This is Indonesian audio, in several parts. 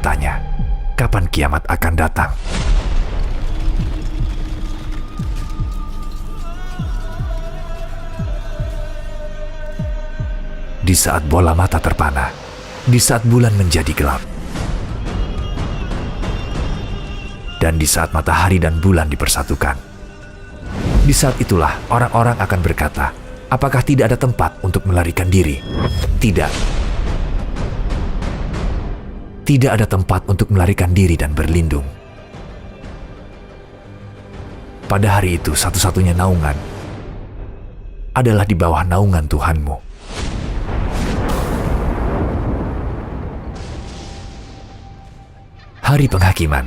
bertanya, kapan kiamat akan datang? Di saat bola mata terpana, di saat bulan menjadi gelap, dan di saat matahari dan bulan dipersatukan. Di saat itulah orang-orang akan berkata, apakah tidak ada tempat untuk melarikan diri? Tidak. Tidak ada tempat untuk melarikan diri dan berlindung. Pada hari itu, satu-satunya naungan adalah di bawah naungan Tuhanmu. Hari penghakiman.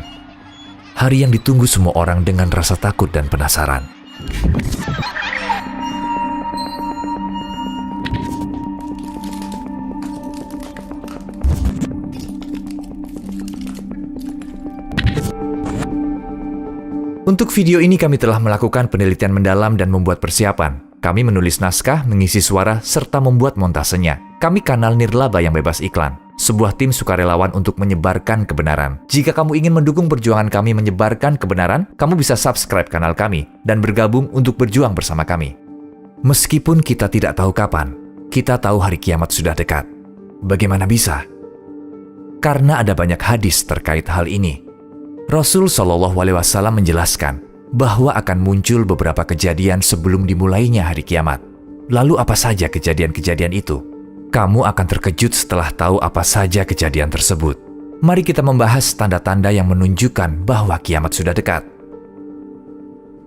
Hari yang ditunggu semua orang dengan rasa takut dan penasaran. Untuk video ini kami telah melakukan penelitian mendalam dan membuat persiapan. Kami menulis naskah, mengisi suara, serta membuat montasenya. Kami kanal Nirlaba yang bebas iklan. Sebuah tim sukarelawan untuk menyebarkan kebenaran. Jika kamu ingin mendukung perjuangan kami menyebarkan kebenaran, kamu bisa subscribe kanal kami dan bergabung untuk berjuang bersama kami. Meskipun kita tidak tahu kapan, kita tahu hari kiamat sudah dekat. Bagaimana bisa? Karena ada banyak hadis terkait hal ini. Rasul Shallallahu Alaihi Wasallam menjelaskan bahwa akan muncul beberapa kejadian sebelum dimulainya hari kiamat. Lalu apa saja kejadian-kejadian itu? Kamu akan terkejut setelah tahu apa saja kejadian tersebut. Mari kita membahas tanda-tanda yang menunjukkan bahwa kiamat sudah dekat.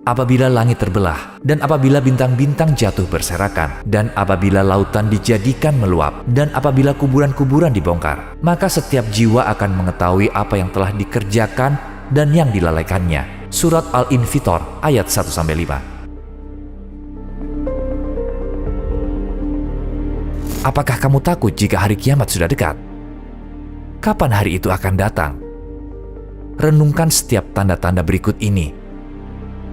Apabila langit terbelah, dan apabila bintang-bintang jatuh berserakan, dan apabila lautan dijadikan meluap, dan apabila kuburan-kuburan dibongkar, maka setiap jiwa akan mengetahui apa yang telah dikerjakan dan yang dilalaikannya. Surat Al-Infitor ayat 1-5. Apakah kamu takut jika hari kiamat sudah dekat? Kapan hari itu akan datang? Renungkan setiap tanda-tanda berikut ini.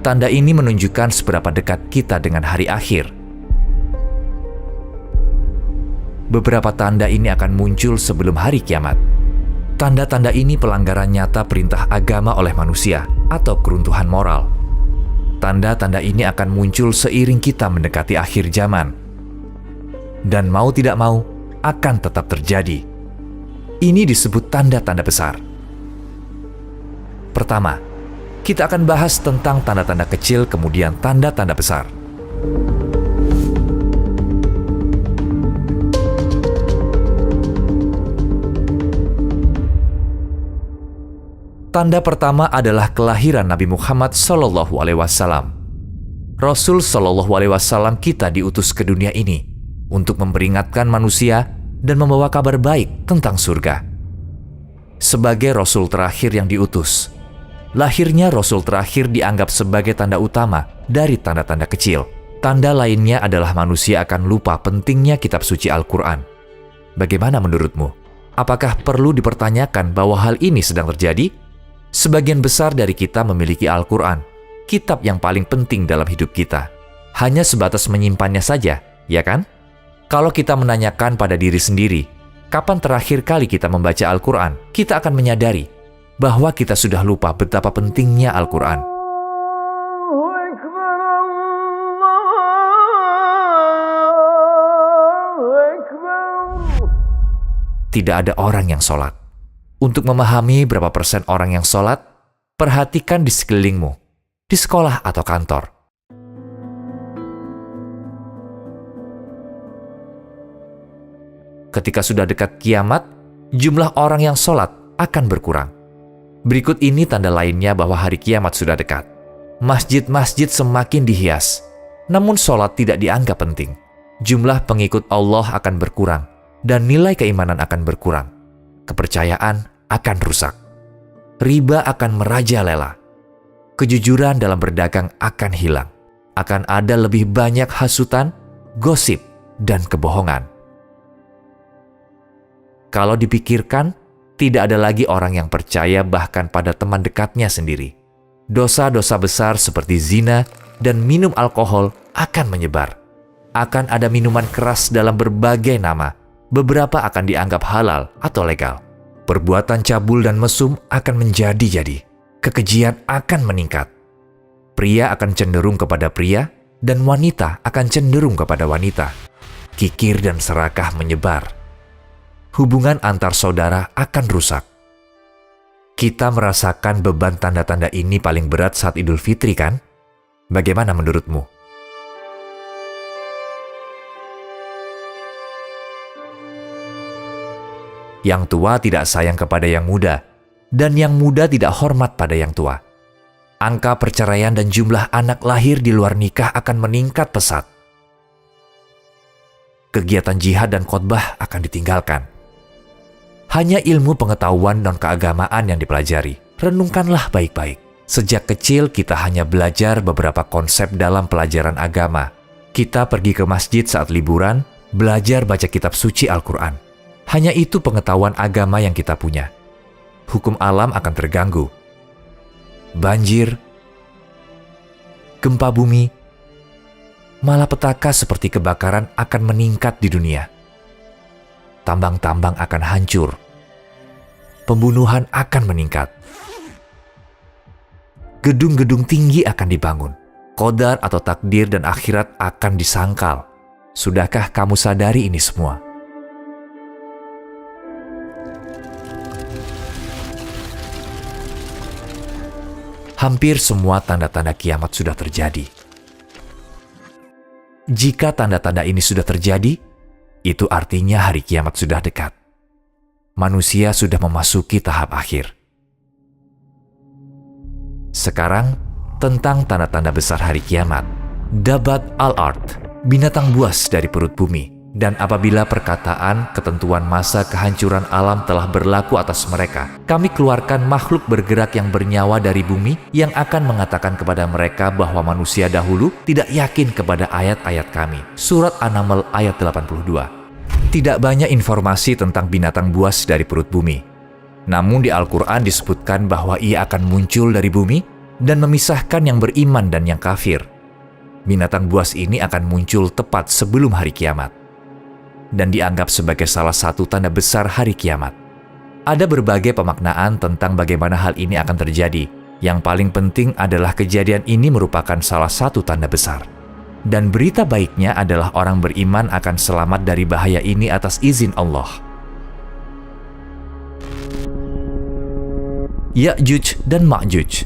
Tanda ini menunjukkan seberapa dekat kita dengan hari akhir. Beberapa tanda ini akan muncul sebelum hari kiamat. Tanda-tanda ini pelanggaran nyata perintah agama oleh manusia atau keruntuhan moral. Tanda-tanda ini akan muncul seiring kita mendekati akhir zaman. Dan mau tidak mau, akan tetap terjadi. Ini disebut tanda-tanda besar. Pertama, kita akan bahas tentang tanda-tanda kecil, kemudian tanda-tanda besar. Tanda pertama adalah kelahiran Nabi Muhammad Shallallahu Alaihi Wasallam. Rasul Shallallahu Alaihi Wasallam kita diutus ke dunia ini untuk memperingatkan manusia dan membawa kabar baik tentang surga. Sebagai Rasul terakhir yang diutus, lahirnya Rasul terakhir dianggap sebagai tanda utama dari tanda-tanda kecil. Tanda lainnya adalah manusia akan lupa pentingnya kitab suci Al-Quran. Bagaimana menurutmu? Apakah perlu dipertanyakan bahwa hal ini sedang terjadi? Sebagian besar dari kita memiliki Al-Quran, kitab yang paling penting dalam hidup kita. Hanya sebatas menyimpannya saja, ya kan? Kalau kita menanyakan pada diri sendiri, kapan terakhir kali kita membaca Al-Quran, kita akan menyadari bahwa kita sudah lupa betapa pentingnya Al-Quran. Tidak ada orang yang sholat. Untuk memahami berapa persen orang yang sholat, perhatikan di sekelilingmu, di sekolah atau kantor. Ketika sudah dekat kiamat, jumlah orang yang sholat akan berkurang. Berikut ini tanda lainnya bahwa hari kiamat sudah dekat. Masjid-masjid semakin dihias, namun sholat tidak dianggap penting. Jumlah pengikut Allah akan berkurang, dan nilai keimanan akan berkurang. Kepercayaan akan rusak. Riba akan merajalela. Kejujuran dalam berdagang akan hilang. Akan ada lebih banyak hasutan, gosip, dan kebohongan. Kalau dipikirkan, tidak ada lagi orang yang percaya bahkan pada teman dekatnya sendiri. Dosa-dosa besar seperti zina dan minum alkohol akan menyebar. Akan ada minuman keras dalam berbagai nama. Beberapa akan dianggap halal atau legal. Perbuatan cabul dan mesum akan menjadi-jadi. Kekejian akan meningkat. Pria akan cenderung kepada pria, dan wanita akan cenderung kepada wanita. Kikir dan serakah menyebar. Hubungan antar saudara akan rusak. Kita merasakan beban tanda-tanda ini paling berat saat Idul Fitri, kan? Bagaimana menurutmu? Yang tua tidak sayang kepada yang muda, dan yang muda tidak hormat pada yang tua. Angka perceraian dan jumlah anak lahir di luar nikah akan meningkat pesat. Kegiatan jihad dan khotbah akan ditinggalkan. Hanya ilmu pengetahuan dan keagamaan yang dipelajari. Renungkanlah baik-baik. Sejak kecil kita hanya belajar beberapa konsep dalam pelajaran agama. Kita pergi ke masjid saat liburan, belajar baca kitab suci Al-Quran. Hanya itu pengetahuan agama yang kita punya. Hukum alam akan terganggu. Banjir, gempa bumi, malapetaka seperti kebakaran akan meningkat di dunia. Tambang-tambang akan hancur. Pembunuhan akan meningkat. Gedung-gedung tinggi akan dibangun. Qadar atau takdir dan akhirat akan disangkal. Sudahkah kamu sadari ini semua? Hampir semua tanda-tanda kiamat sudah terjadi. Jika tanda-tanda ini sudah terjadi, itu artinya hari kiamat sudah dekat. Manusia sudah memasuki tahap akhir. Sekarang, tentang tanda-tanda besar hari kiamat. Dabat al-ard, binatang buas dari perut bumi. Dan apabila perkataan ketentuan masa kehancuran alam telah berlaku atas mereka, kami keluarkan makhluk bergerak yang bernyawa dari bumi yang akan mengatakan kepada mereka bahwa manusia dahulu tidak yakin kepada ayat-ayat kami. Surat An-Naml ayat 82. Tidak banyak informasi tentang binatang buas dari perut bumi. Namun di Al-Quran disebutkan bahwa ia akan muncul dari bumi dan memisahkan yang beriman dan yang kafir. Binatang buas ini akan muncul tepat sebelum hari kiamat dan dianggap sebagai salah satu tanda besar hari kiamat. Ada berbagai pemaknaan tentang bagaimana hal ini akan terjadi. Yang paling penting adalah kejadian ini merupakan salah satu tanda besar. Dan berita baiknya adalah orang beriman akan selamat dari bahaya ini atas izin Allah. Ya'juj dan Ma'juj.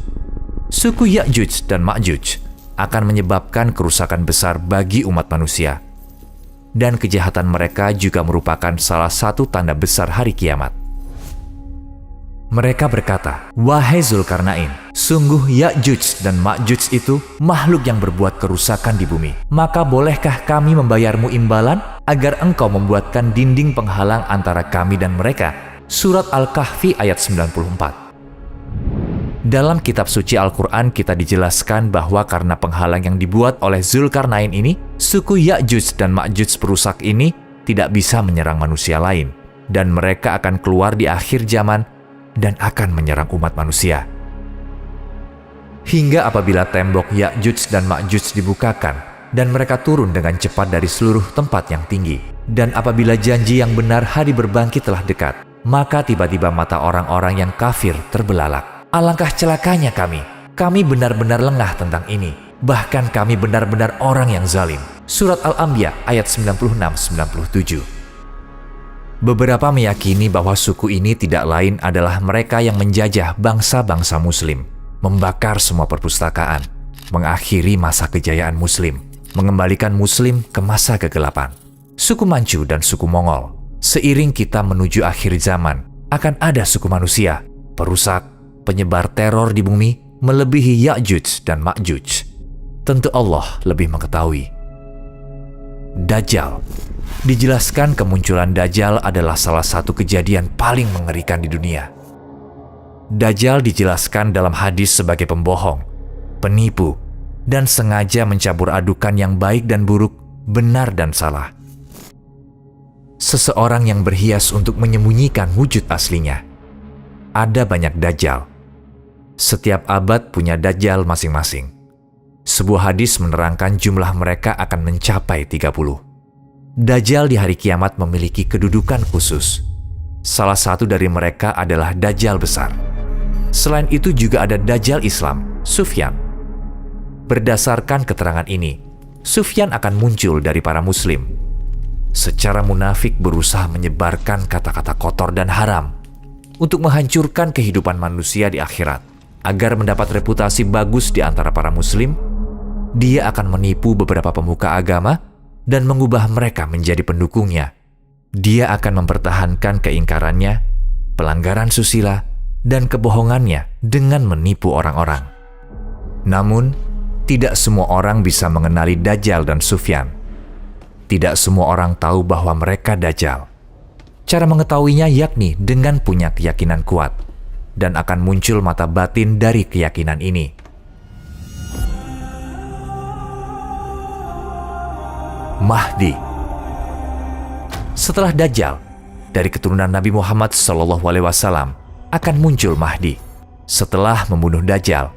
Suku Ya'juj dan Ma'juj akan menyebabkan kerusakan besar bagi umat manusia. Dan kejahatan mereka juga merupakan salah satu tanda besar hari kiamat. Mereka berkata, "Wahai Zulkarnain, sungguh Ya'juj dan Ma'juj itu makhluk yang berbuat kerusakan di bumi. Maka bolehkah kami membayarmu imbalan agar engkau membuatkan dinding penghalang antara kami dan mereka?" Surat Al-Kahfi ayat 94. Dalam kitab suci Al-Quran kita dijelaskan bahwa karena penghalang yang dibuat oleh Zulkarnain ini, suku Ya'juj dan Ma'juj perusak ini tidak bisa menyerang manusia lain. Dan mereka akan keluar di akhir zaman dan akan menyerang umat manusia. Hingga apabila tembok Ya'juj dan Ma'juj dibukakan dan mereka turun dengan cepat dari seluruh tempat yang tinggi. Dan apabila janji yang benar hari berbangkit telah dekat, maka tiba-tiba mata orang-orang yang kafir terbelalak. Alangkah celakanya kami benar-benar lengah tentang ini. Bahkan kami benar-benar orang yang zalim. Surat Al-Anbiya ayat 96-97. Beberapa meyakini bahwa suku ini tidak lain adalah mereka yang menjajah bangsa-bangsa muslim, membakar semua perpustakaan, mengakhiri masa kejayaan muslim, mengembalikan muslim ke masa kegelapan. Suku Manchu dan suku Mongol. Seiring kita menuju akhir zaman, akan ada suku manusia, perusak, penyebar teror di bumi melebihi Ya'juj dan Ma'juj. Tentu Allah lebih mengetahui. Dajjal. Dijelaskan kemunculan Dajjal adalah salah satu kejadian paling mengerikan di dunia. Dajjal dijelaskan dalam hadis sebagai pembohong, penipu, dan sengaja mencampur adukan yang baik dan buruk, benar dan salah. Seseorang yang berhias untuk menyembunyikan wujud aslinya. Ada banyak Dajjal. Setiap abad punya Dajjal masing-masing. Sebuah hadis menerangkan jumlah mereka akan mencapai 30. Dajjal di hari kiamat memiliki kedudukan khusus. Salah satu dari mereka adalah Dajjal besar. Selain itu juga ada Dajjal Islam, Sufyan. Berdasarkan keterangan ini, Sufyan akan muncul dari para muslim. Secara munafik berusaha menyebarkan kata-kata kotor dan haram untuk menghancurkan kehidupan manusia di akhirat. Agar mendapat reputasi bagus di antara para muslim, dia akan menipu beberapa pemuka agama dan mengubah mereka menjadi pendukungnya. Dia akan mempertahankan keingkarannya, pelanggaran susila, dan kebohongannya dengan menipu orang-orang. Namun, tidak semua orang bisa mengenali Dajjal dan Sufyan. Tidak semua orang tahu bahwa mereka Dajjal. Cara mengetahuinya yakni dengan punya keyakinan kuat, dan akan muncul mata batin dari keyakinan ini. Mahdi. Setelah Dajjal, dari keturunan Nabi Muhammad SAW akan muncul Mahdi. Setelah membunuh Dajjal,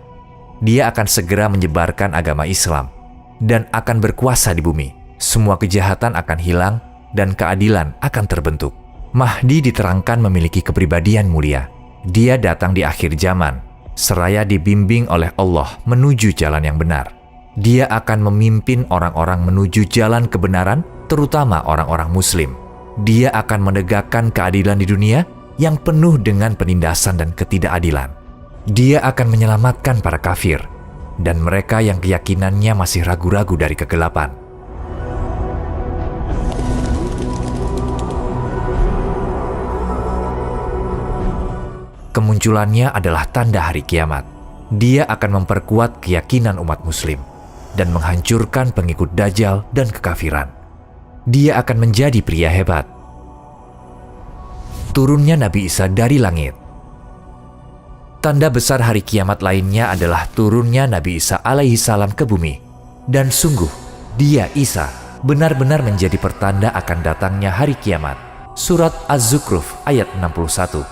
dia akan segera menyebarkan agama Islam dan akan berkuasa di bumi. Semua kejahatan akan hilang dan keadilan akan terbentuk. Mahdi diterangkan memiliki kepribadian mulia. Dia datang di akhir zaman, seraya dibimbing oleh Allah menuju jalan yang benar. Dia akan memimpin orang-orang menuju jalan kebenaran, terutama orang-orang muslim. Dia akan menegakkan keadilan di dunia yang penuh dengan penindasan dan ketidakadilan. Dia akan menyelamatkan para kafir dan mereka yang keyakinannya masih ragu-ragu dari kegelapan. Kemunculannya adalah tanda hari kiamat. Dia akan memperkuat keyakinan umat muslim dan menghancurkan pengikut Dajjal dan kekafiran. Dia akan menjadi pria hebat. Turunnya Nabi Isa dari langit. Tanda besar hari kiamat lainnya adalah turunnya Nabi Isa alaihi salam ke bumi. Dan sungguh, dia Isa benar-benar menjadi pertanda akan datangnya hari kiamat. Surat Az-Zukhruf ayat 61.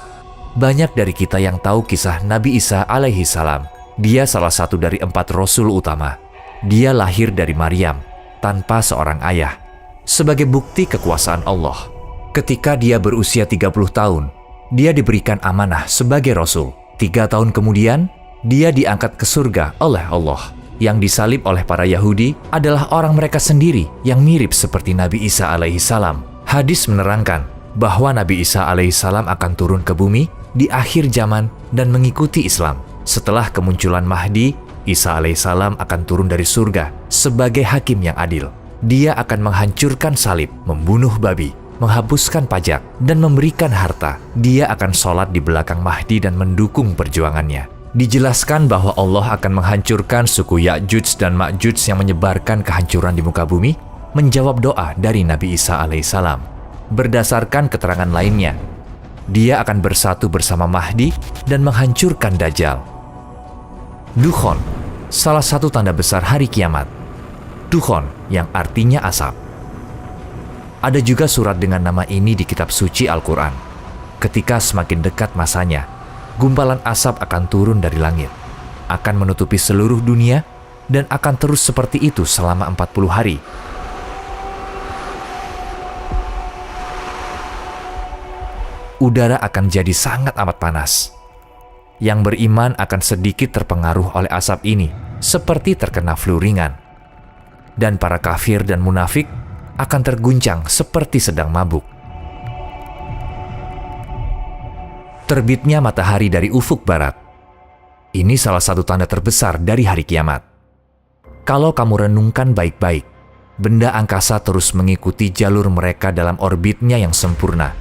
Banyak dari kita yang tahu kisah Nabi Isa alaihi salam. Dia salah satu dari 4 rasul utama. Dia lahir dari Maryam tanpa seorang ayah. Sebagai bukti kekuasaan Allah, ketika dia berusia 30 tahun, dia diberikan amanah sebagai rasul. 3 tahun kemudian, dia diangkat ke surga oleh Allah. Yang disalib oleh para Yahudi adalah orang mereka sendiri yang mirip seperti Nabi Isa alaihi salam. Hadis menerangkan bahwa Nabi Isa alaihi salam akan turun ke bumi di akhir zaman dan mengikuti Islam. Setelah kemunculan Mahdi, Isa alaihi salam akan turun dari surga sebagai hakim yang adil. Dia akan menghancurkan salib, membunuh babi, menghapuskan pajak, dan memberikan harta. Dia akan sholat di belakang Mahdi dan mendukung perjuangannya. Dijelaskan bahwa Allah akan menghancurkan suku Ya'juj dan Ma'juj yang menyebarkan kehancuran di muka bumi, menjawab doa dari Nabi Isa alaihissalam. Berdasarkan keterangan lainnya, dia akan bersatu bersama Mahdi dan menghancurkan Dajjal. Dukhon, salah satu tanda besar hari kiamat. Dukhon yang artinya asap. Ada juga surat dengan nama ini di kitab suci Al-Quran. Ketika semakin dekat masanya, gumpalan asap akan turun dari langit, akan menutupi seluruh dunia, dan akan terus seperti itu selama 40 hari. Udara akan jadi sangat amat panas. Yang beriman akan sedikit terpengaruh oleh asap ini, seperti terkena flu ringan. Dan para kafir dan munafik akan terguncang seperti sedang mabuk. Terbitnya matahari dari ufuk barat. Ini salah satu tanda terbesar dari hari kiamat. Kalau kamu renungkan baik-baik, benda angkasa terus mengikuti jalur mereka dalam orbitnya yang sempurna.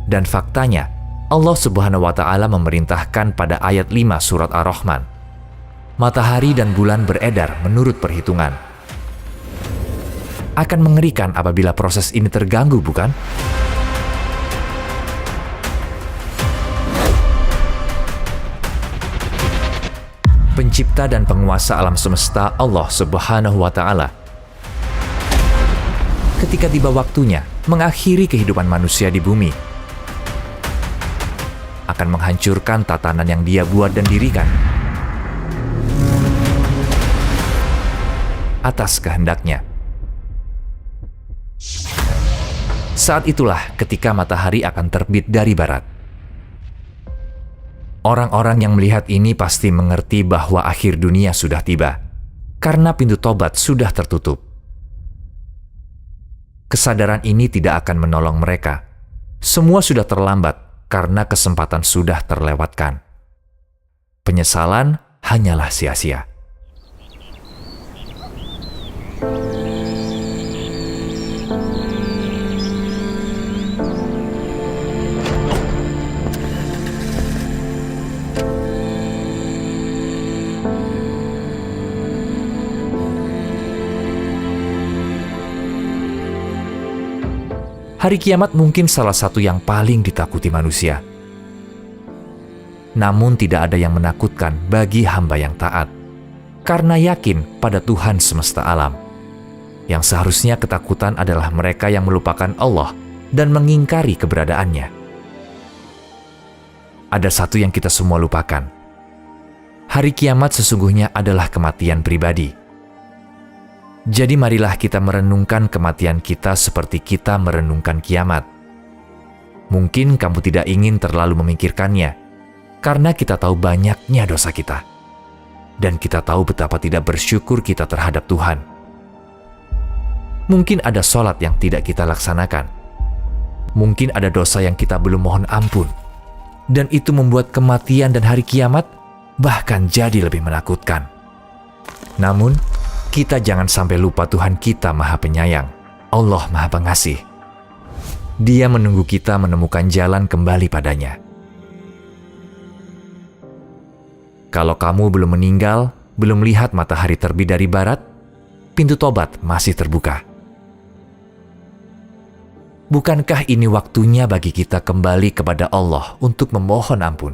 Dan faktanya, Allah Subhanahu wa Ta'ala memerintahkan pada ayat 5 surat Ar-Rahman, matahari dan bulan beredar menurut perhitungan. Akan mengerikan apabila proses ini terganggu, bukan? Pencipta dan penguasa alam semesta Allah Subhanahu wa Ta'ala, ketika tiba waktunya mengakhiri kehidupan manusia di bumi, akan menghancurkan tatanan yang Dia buat dan dirikan atas kehendaknya. Saat itulah ketika matahari akan terbit dari barat. Orang-orang yang melihat ini pasti mengerti bahwa akhir dunia sudah tiba, karena pintu tobat sudah tertutup. Kesadaran ini tidak akan menolong mereka. Semua sudah terlambat karena kesempatan sudah terlewatkan. Penyesalan hanyalah sia-sia. Hari kiamat mungkin salah satu yang paling ditakuti manusia. Namun tidak ada yang menakutkan bagi hamba yang taat, karena yakin pada Tuhan semesta alam. Yang seharusnya ketakutan adalah mereka yang melupakan Allah dan mengingkari keberadaannya. Ada satu yang kita semua lupakan. Hari kiamat sesungguhnya adalah kematian pribadi. Jadi marilah kita merenungkan kematian kita seperti kita merenungkan kiamat. Mungkin kamu tidak ingin terlalu memikirkannya, karena kita tahu banyaknya dosa kita. Dan kita tahu betapa tidak bersyukur kita terhadap Tuhan. Mungkin ada sholat yang tidak kita laksanakan. Mungkin ada dosa yang kita belum mohon ampun. Dan itu membuat kematian dan hari kiamat bahkan jadi lebih menakutkan. Namun, kita jangan sampai lupa Tuhan kita Maha Penyayang. Allah Maha Pengasih. Dia menunggu kita menemukan jalan kembali padanya. Kalau kamu belum meninggal, belum lihat matahari terbit dari barat, pintu tobat masih terbuka. Bukankah ini waktunya bagi kita kembali kepada Allah untuk memohon ampun?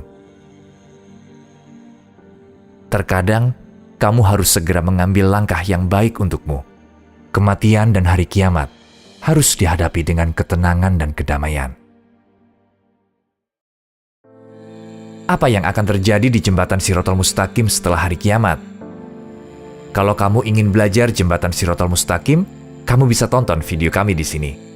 Terkadang, kamu harus segera mengambil langkah yang baik untukmu. Kematian dan hari kiamat harus dihadapi dengan ketenangan dan kedamaian. Apa yang akan terjadi di jembatan Shiratal Mustaqim setelah hari kiamat? Kalau kamu ingin belajar jembatan Shiratal Mustaqim, kamu bisa tonton video kami di sini.